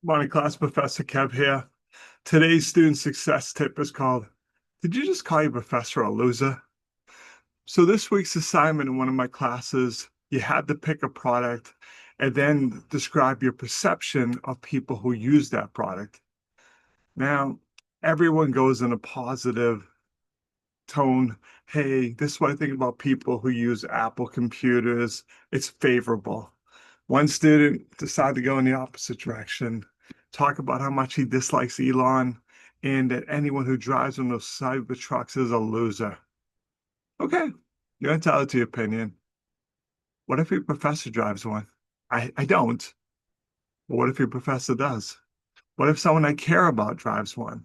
Morning class, Professor Kev here. Today's student success tip is called, Did you just call your professor a loser? So this week's assignment in one of my classes, you had to pick a product and then describe your perception of people who use that product. Now, everyone goes in a positive tone. Hey, this is what I think about people who use Apple computers. It's favorable. One student decided to go in the opposite direction, talk about how much he dislikes Elon and that anyone who drives one of those Cybertrucks is a loser. Okay, you're entitled to your opinion. What if your professor drives one? I don't. But what if your professor does? What if someone I care about drives one?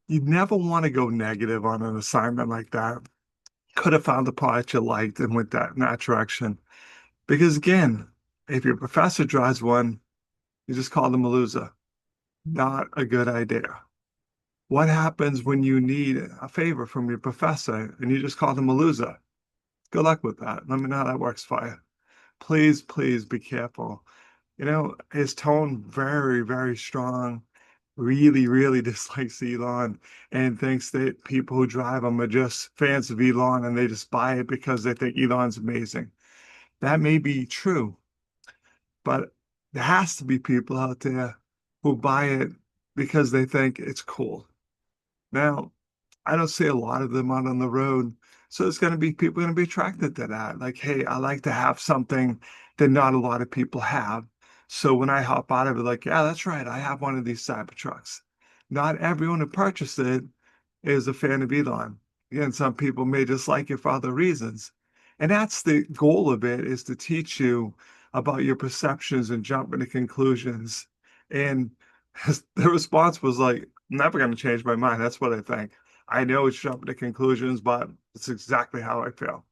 You never want to go negative on an assignment like that. Could have found the product you liked and went in that direction. Because again, if your professor drives one, you just call them a loser. Not a good idea. What happens when you need a favor from your professor and you just call them a loser? Good luck with that. Let me know how that works for you. Please, please be careful. His tone very, very strong. Really, really dislikes Elon and thinks that people who drive him are just fans of Elon and they just buy it because they think Elon's amazing. That may be true, but there has to be people out there who buy it because they think it's cool. Now, I don't see a lot of them out on the road. So it's going to be people going to be attracted to that. Like, hey, I like to have something that not a lot of people have. So when I hop out of it, like, yeah, that's right. I have one of these Cybertrucks. Not everyone who purchased it is a fan of Elon. Again, some people may just like it for other reasons. And that's the goal of it, is to teach you about your perceptions and jump into conclusions. And the response was like, I'm never going to change my mind. That's what I think. I know it's jumping to conclusions, but it's exactly how I feel.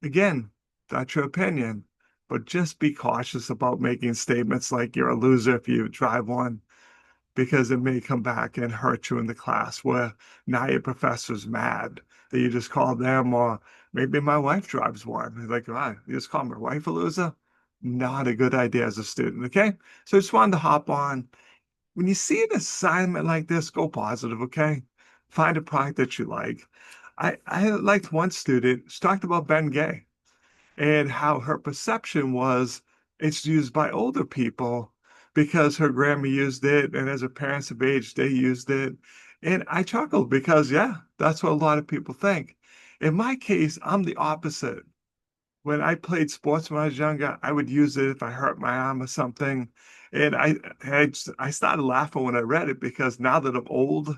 Again, that's your opinion, but just be cautious about making statements like you're a loser if you drive one, because it may come back and hurt you in the class where now your professor's mad that you just called them, or maybe my wife drives one. Like, ah, you just call my wife a loser? Not a good idea as a student, okay? So I just wanted to hop on. When you see an assignment like this, go positive, okay? Find a product that you like. I liked one student, she talked about Ben Gay and how her perception was it's used by older people because her grandma used it, and as her parents have aged, they used it. And I chuckled because, yeah, that's what a lot of people think. In my case, I'm the opposite. When I played sports when I was younger, I would use it if I hurt my arm or something. And I started laughing when I read it because now that I'm old,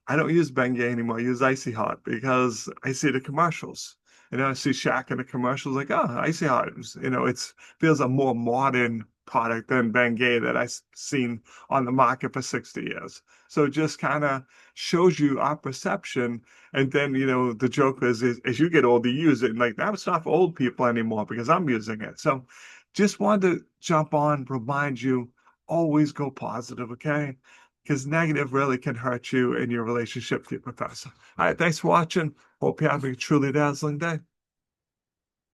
I don't use Bengay anymore. I use Icy Hot because I see the commercials. I see Shaq in the commercials like, oh, Icy Hot. It's feels a more modern product than Bengay that I've seen on the market for 60 years. So it just kind of shows you our perception. And then, the joke is as you get older, you use it. And like, now it's not for old people anymore because I'm using it. So just wanted to jump on, remind you, always go positive, okay? Because negative really can hurt you in your relationship with your professor. All right, thanks for watching. Hope you have a truly dazzling day.